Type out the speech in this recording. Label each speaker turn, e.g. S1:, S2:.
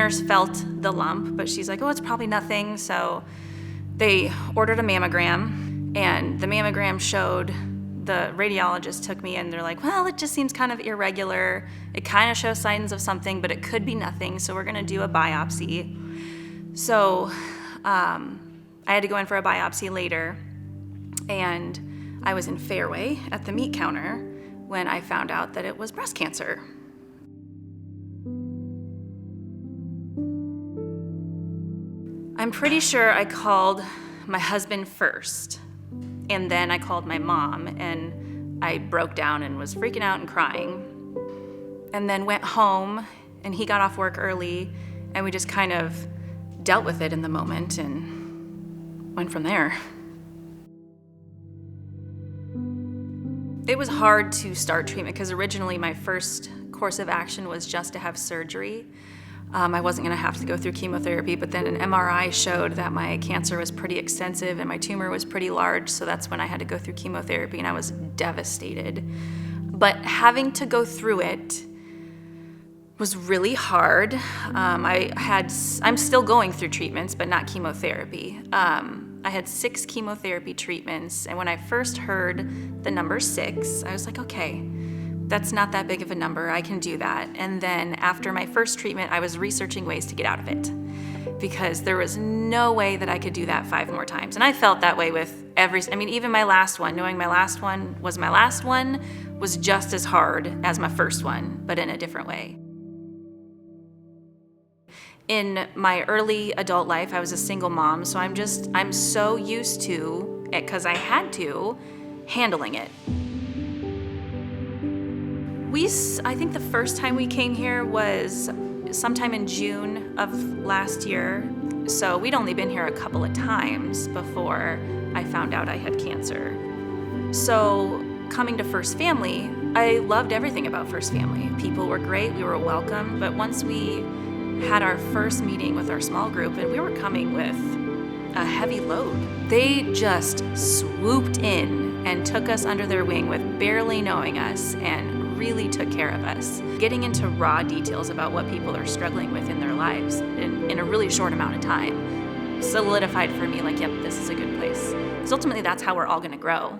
S1: nurse felt the lump, but she's like, oh, it's probably nothing. So they ordered a mammogram, and the mammogram showed, the radiologist took me in, they're like, well, it just seems kind of irregular. It kind of shows signs of something, but it could be nothing, so we're gonna do a biopsy. So I had to go in for a biopsy later, and I was in Fairway at the meat counter when I found out that it was breast cancer. I'm pretty sure I called my husband first, and then I called my mom, and I broke down and was freaking out and crying. And then went home, and he got off work early, and we just kind of dealt with it in the moment and went from there. It was hard to start treatment because originally my first course of action was just to have surgery. I wasn't gonna have to go through chemotherapy, but then an MRI showed that my cancer was pretty extensive and my tumor was pretty large, so that's when I had to go through chemotherapy, and I was devastated. But having to go through it was really hard. I'm still going through treatments, but not chemotherapy. I had 6 chemotherapy treatments, and when I first heard the number 6, I was like, okay, that's not that big of a number, I can do that. And then after my first treatment, I was researching ways to get out of it because there was no way that I could do that 5 more times. And I felt that way with even my last one, knowing my last one was just as hard as my first one, but in a different way. In my early adult life, I was a single mom, so I'm so used to it, because I had to, handling it. I think the first time we came here was sometime in June of last year, so we'd only been here a couple of times before I found out I had cancer. So coming to First Family, I loved everything about First Family. People were great, we were welcome, but once we had our first meeting with our small group and we were coming with a heavy load, they just swooped in and took us under their wing with barely knowing us and really took care of us. Getting into raw details about what people are struggling with in their lives in a really short amount of time solidified for me, like, yep, this is a good place. Because ultimately that's how we're all gonna grow.